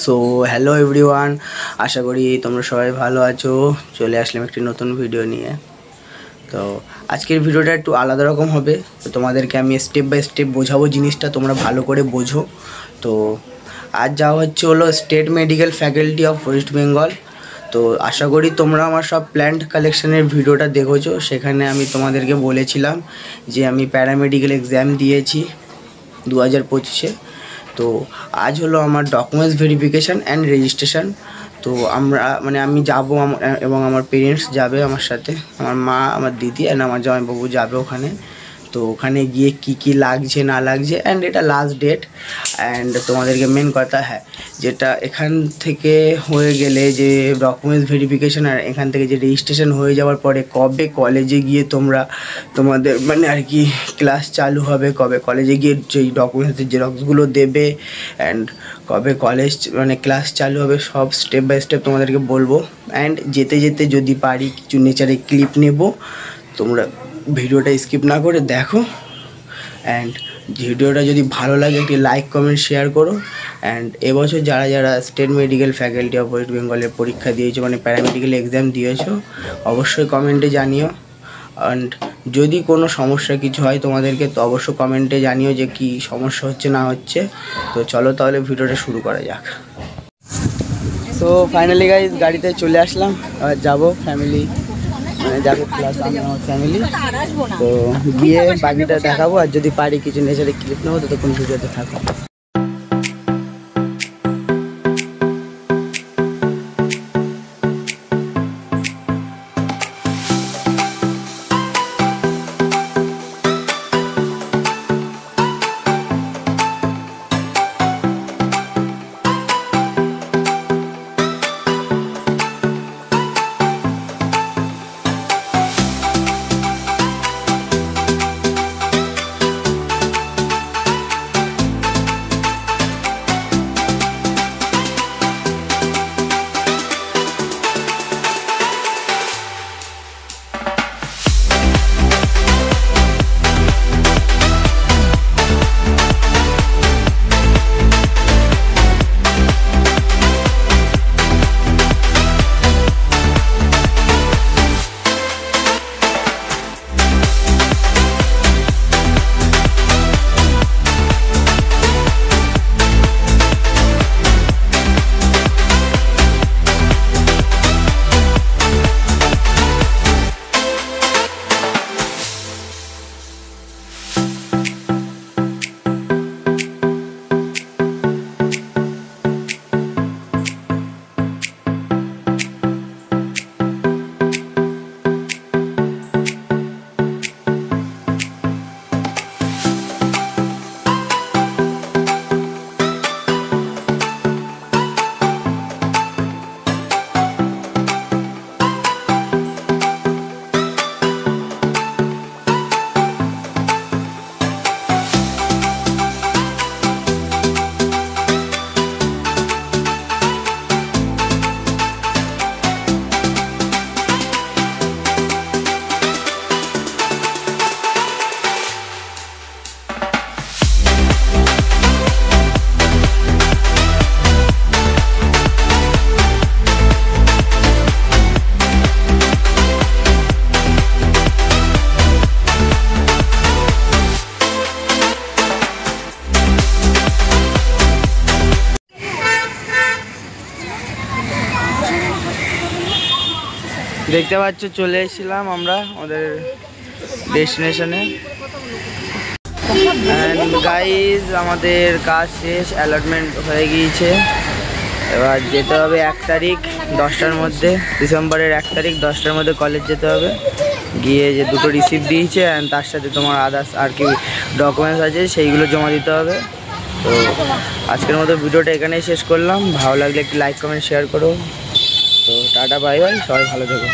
So hello everyone, আশা করি তোমরা সবাই ভালো আছো। চলে আসলাম একটি নতুন ভিডিও নিয়ে। তো আজকের ভিডিওটা একটু আলাদা রকম হবে। তো তোমাদেরকে আমি স্টেপ বাই স্টেপ বোঝাবো, জিনিসটা তোমরা ভালো করে বোঝো। তো আজ যাওয়া হলো state medical faculty of West Bengal. তো আশা করি তোমরা আমার সব প্ল্যান্ট কালেকশনের ভিডিওটা দেখেছো। সেখানে আমি তোমাদেরকে বলেছিলাম যে আমি প্যারামেডিক্যাল এক্সাম দিয়েছি 2025-এ। তো আজ হলো আমার ডকুমেন্টস ভেরিফিকেশান অ্যান্ড রেজিস্ট্রেশন। তো আমি যাব এবং আমার পেরেন্টস যাবে আমার সাথে, আমার মা, আমার দিদি অ্যান্ড আমার জামাইবাবু যাবে ওখানে। তো ওখানে গিয়ে কি লাগছে না লাগছে, অ্যান্ড এটা লাস্ট ডেট। অ্যান্ড তোমাদেরকে মেন কথা, যেটা এখান থেকে হয়ে গেলে যে ডকুমেন্টস ভেরিফিকেশান আর এখান থেকে যে রেজিস্ট্রেশন হয়ে যাওয়ার পরে কবে কলেজে গিয়ে তোমাদের ক্লাস চালু হবে, কবে কলেজে গিয়ে যেই ডকুমেন্টসের জেরক্সগুলো দেবে, অ্যান্ড কবে কলেজ ক্লাস চালু হবে, সব স্টেপ বাই স্টেপ তোমাদেরকে বলবো। অ্যান্ড যেতে যেতে যদি পারি কিছু নেচারে ক্লিপ নেব। তোমরা ভিডিওটা স্কিপ না করে দেখো। অ্যান্ড ভিডিওটা যদি ভালো লাগে একটি লাইক কমেন্ট শেয়ার করো। অ্যান্ড এবছর যারা state medical faculty of West বেঙ্গলের পরীক্ষা দিয়েছো, প্যারামেডিক্যাল এক্সাম দিয়েছো, অবশ্যই কমেন্টে জানিও। অ্যান্ড যদি কোনো সমস্যা কিছু হয় তোমাদেরকে, তো অবশ্যই কমেন্টে জানিও যে কি সমস্যা হচ্ছে না হচ্ছে। তো চলো তাহলে ভিডিওটা শুরু করা যাক। সো ফাইনালি গাইজ গাড়িতে চলে আসলাম, যাবো ফ্যামিলি, যাবো প্লাস আমি আমার ফ্যামিলি। তো গিয়ে বাকিটা দেখাবো, আর যদি পারি কিছু নেচারে ক্লিপ নেবো। ততক্ষণ ভিডিওতে থাকো। দেখতে পাচ্ছ চলে এসেছিলাম আমরা আমাদের ডেস্টিনেশনে। অ্যান্ড গাইজ আমাদের কাজ শেষ, অ্যালটমেন্ট হয়ে গিয়েছে। এবার যেতে হবে 1 তারিখ 10টার মধ্যে, ডিসেম্বরের 1 তারিখ 10টার মধ্যে কলেজ যেতে হবে। গিয়ে যে দুটো রিসিপ্ট দিয়েছে অ্যান্ড তার সাথে তোমার আদার্স আর কি ডকুমেন্টস আছে সেইগুলো জমা দিতে হবে। তো আজকের মতো ভিডিওটা এখানেই শেষ করলাম। ভালো লাগলে একটি লাইক কমেন্ট শেয়ার করো। তো টাটা বাই বাই, সবাই ভালো থেকো।